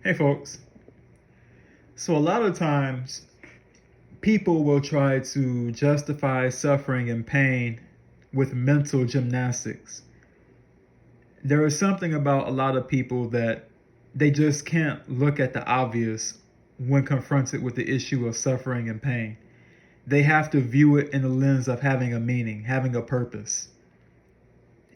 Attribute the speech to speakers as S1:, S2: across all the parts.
S1: Hey folks. So a lot of times people will try to justify suffering and pain with mental gymnastics. There is something about a lot of people that they just can't look at the obvious when confronted with the issue of suffering and pain. They have to view it in the lens of having a meaning, having a purpose.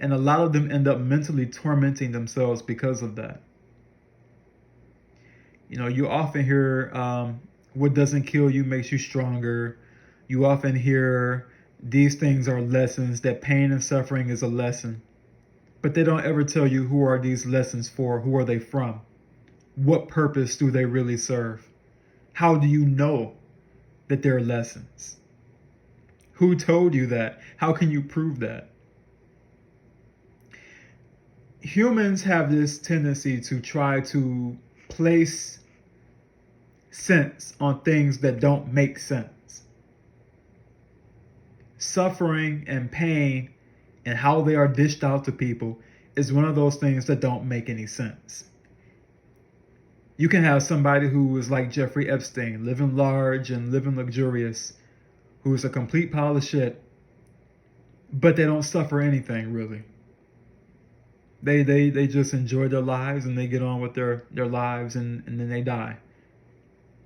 S1: And a lot of them end up mentally tormenting themselves because of that. You often hear what doesn't kill you makes you stronger. You often hear these things are lessons, that pain and suffering is a lesson. But they don't ever tell you who are these lessons for, who are they from? What purpose do they really serve? How do you know that they're lessons? Who told you that? How can you prove that? Humans have this tendency to try to place sense on things that don't make sense. Suffering and pain and how they are dished out to people is one of those things that don't make any sense. You can have somebody who is like Jeffrey Epstein, living large and living luxurious, who is a complete pile of shit, but they don't suffer anything really. They just enjoy their lives and they get on with their lives and then they die.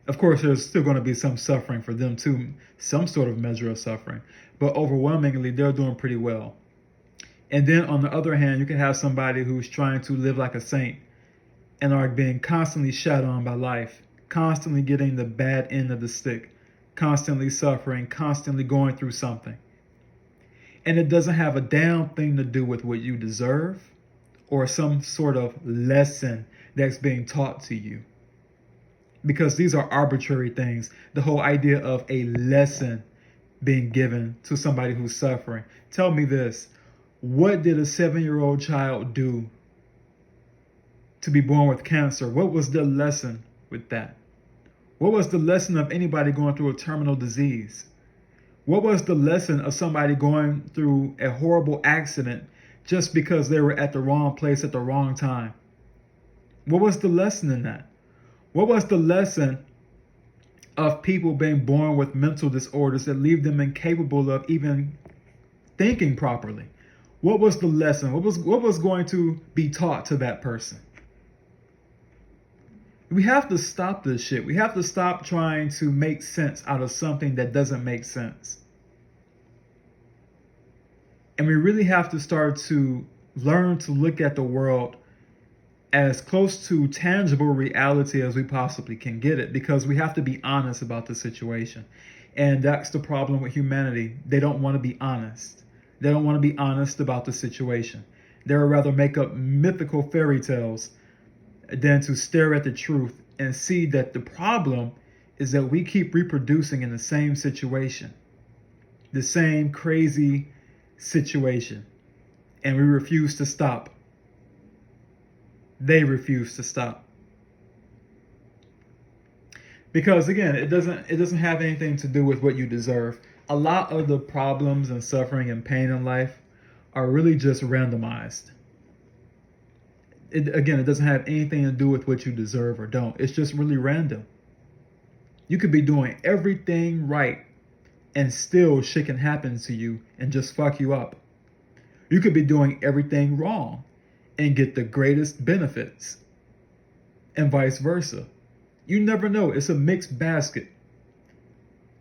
S1: Of course, there's still going to be some suffering for them too, some sort of measure of suffering, but overwhelmingly they're doing pretty well. And then on the other hand, you can have somebody who's trying to live like a saint and are being constantly shat on by life, constantly getting the bad end of the stick, constantly suffering, constantly going through something. And it doesn't have a damn thing to do with what you deserve or some sort of lesson that's being taught to you. Because these are arbitrary things. The whole idea of a lesson being given to somebody who's suffering. Tell me this. What did a 7-year-old child do to be born with cancer? What was the lesson with that? What was the lesson of anybody going through a terminal disease? What was the lesson of somebody going through a horrible accident just because they were at the wrong place at the wrong time? What was the lesson in that? What was the lesson of people being born with mental disorders that leave them incapable of even thinking properly? What was the lesson? What was going to be taught to that person? We have to stop this shit. We have to stop trying to make sense out of something that doesn't make sense. And we really have to start to learn to look at the world as close to tangible reality as we possibly can get it, because we have to be honest about the situation. And that's the problem with humanity. They don't want to be honest. They don't want to be honest about the situation. They would rather make up mythical fairy tales than to stare at the truth and see that the problem is that we keep reproducing in the same situation, the same crazy situation, and we refuse to stop. They refuse to stop. Because again, it doesn't have anything to do with what you deserve. A lot of the problems and suffering and pain in life are really just randomized. It doesn't have anything to do with what you deserve or don't. It's just really random. You could be doing everything right and still shit can happen to you and just fuck you up. You could be doing everything wrong and get the greatest benefits, and vice versa. You never know. It's a mixed basket.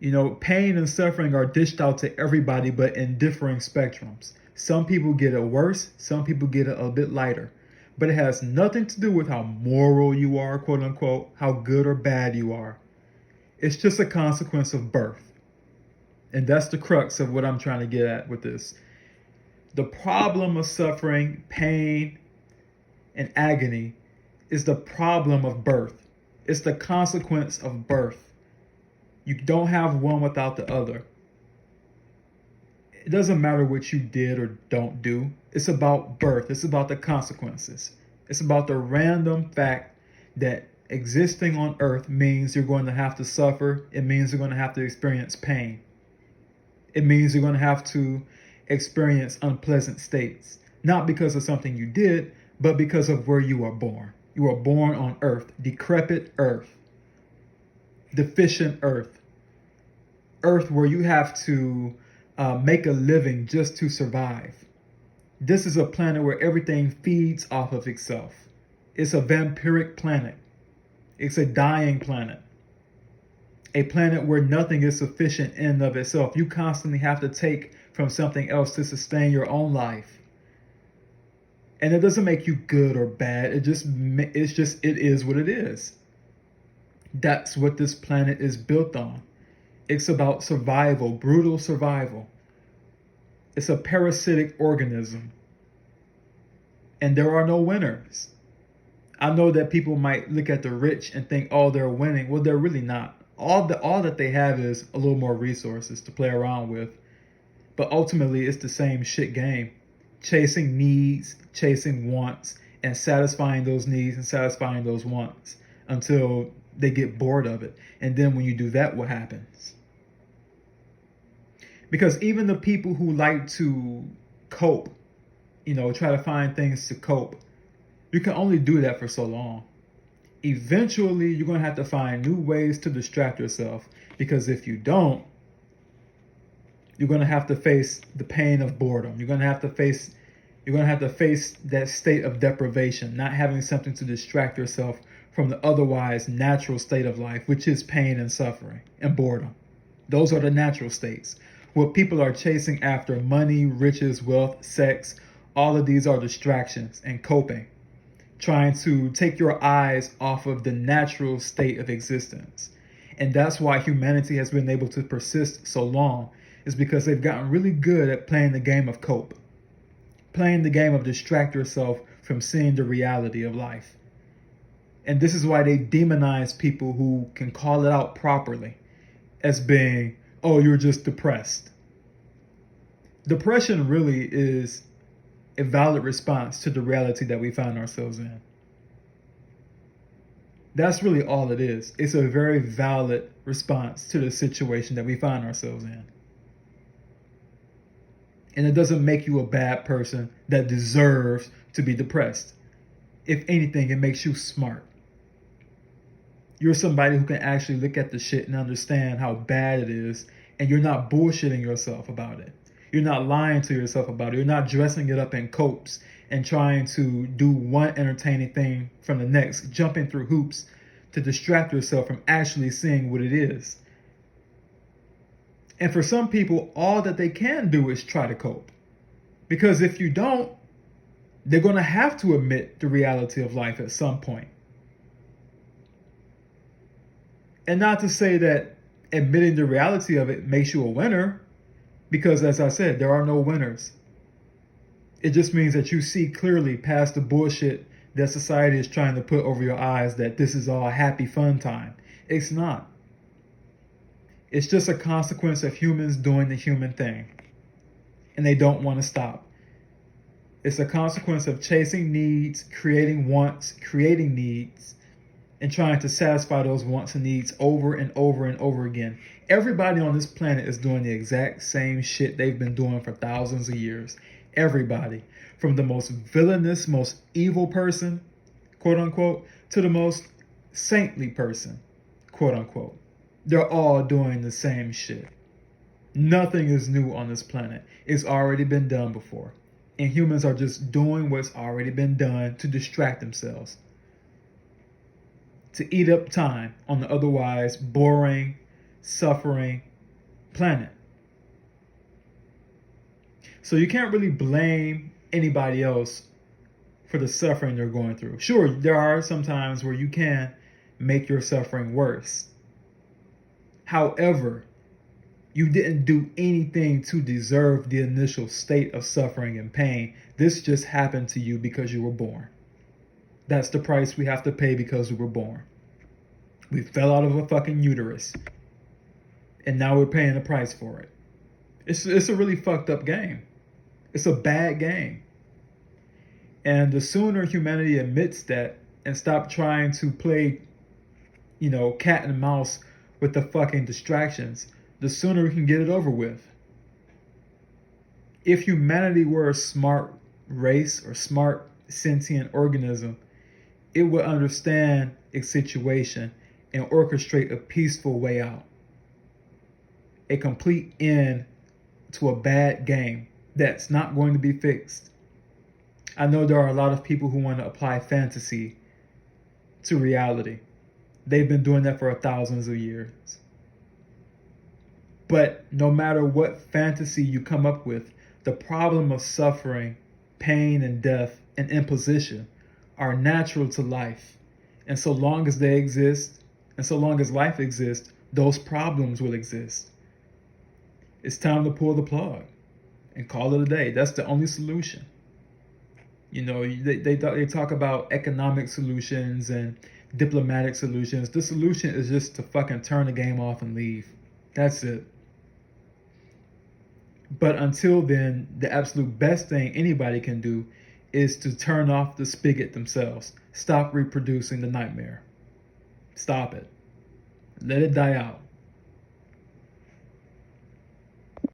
S1: Pain and suffering are dished out to everybody, but in differing spectrums. Some people get it worse, some people get it a bit lighter. But it has nothing to do with how moral you are, quote unquote, how good or bad you are. It's just a consequence of birth. And that's the crux of what I'm trying to get at with this. The problem of suffering, pain, and agony is the problem of birth. It's the consequence of birth. You don't have one without the other. It doesn't matter what you did or don't do. It's about birth. It's about the consequences. It's about the random fact that existing on earth means you're going to have to suffer. It means you're going to have to experience pain. It means you're going to have to experience unpleasant states. Not because of something you did, but because of where you are born. You are born on earth, decrepit earth, deficient earth, earth where you have to make a living just to survive. This is a planet where everything feeds off of itself. It's a vampiric planet. It's a dying planet. A planet where nothing is sufficient in and of itself. You constantly have to take from something else to sustain your own life. And it doesn't make you good or bad. It is what it is. That's what this planet is built on. It's about survival, brutal survival. It's a parasitic organism. And there are no winners. I know that people might look at the rich and think, oh, they're winning. Well, they're really not. All that they have is a little more resources to play around with. But ultimately, it's the same shit game. Chasing needs, chasing wants, and satisfying those needs and satisfying those wants until they get bored of it. And then when you do that, what happens? Because even the people who like to cope, try to find things to cope, you can only do that for so long. Eventually, you're going to have to find new ways to distract yourself. Because if you don't, you're going to have to face the pain of boredom. You're going to have to face that state of deprivation, not having something to distract yourself from the otherwise natural state of life, which is pain and suffering and boredom. Those are the natural states. What people are chasing after, money, riches, wealth, sex, all of these are distractions and coping, trying to take your eyes off of the natural state of existence. And that's why humanity has been able to persist so long, is because they've gotten really good at playing the game of cope, playing the game of distract yourself from seeing the reality of life. And this is why they demonize people who can call it out properly as being, oh, you're just depressed. Depression really is a valid response to the reality that we find ourselves in. That's really all it is. It's a very valid response to the situation that we find ourselves in. And it doesn't make you a bad person that deserves to be depressed. If anything, it makes you smart. You're somebody who can actually look at the shit and understand how bad it is, and you're not bullshitting yourself about it. You're not lying to yourself about it. You're not dressing it up in copes and trying to do one entertaining thing from the next, jumping through hoops to distract yourself from actually seeing what it is. And for some people, all that they can do is try to cope. Because if you don't, they're going to have to admit the reality of life at some point. And not to say that admitting the reality of it makes you a winner, because as I said, there are no winners. It just means that you see clearly past the bullshit that society is trying to put over your eyes, that this is all happy fun time. It's not. It's just a consequence of humans doing the human thing. And they don't want to stop. It's a consequence of chasing needs, creating wants, creating needs, and trying to satisfy those wants and needs over and over and over again. Everybody on this planet is doing the exact same shit they've been doing for thousands of years. Everybody. From the most villainous, most evil person, quote unquote, to the most saintly person, quote unquote. They're all doing the same shit. Nothing is new on this planet. It's already been done before. And humans are just doing what's already been done to distract themselves, to eat up time on the otherwise boring, suffering planet. So you can't really blame anybody else for the suffering they're going through. Sure, there are some times where you can make your suffering worse. However, you didn't do anything to deserve the initial state of suffering and pain. This just happened to you because you were born. That's the price we have to pay because we were born. We fell out of a fucking uterus. And now we're paying the price for it. It's a really fucked up game. It's a bad game. And the sooner humanity admits that and stop trying to play, cat and mouse with the fucking distractions, the sooner we can get it over with. If humanity were a smart race or smart sentient organism, it would understand its situation and orchestrate a peaceful way out, a complete end to a bad game that's not going to be fixed. I know there are a lot of people who want to apply fantasy to reality. They've been doing that for thousands of years. But no matter what fantasy you come up with, the problem of suffering, pain, and death and imposition are natural to life. And so long as they exist, and so long as life exists, those problems will exist. It's time to pull the plug and call it a day. That's the only solution. You know, they talk about economic solutions and diplomatic solutions. The solution is just to fucking turn the game off and leave. That's it. But until then, the absolute best thing anybody can do is to turn off the spigot themselves. Stop reproducing the nightmare. Stop it. Let it die out.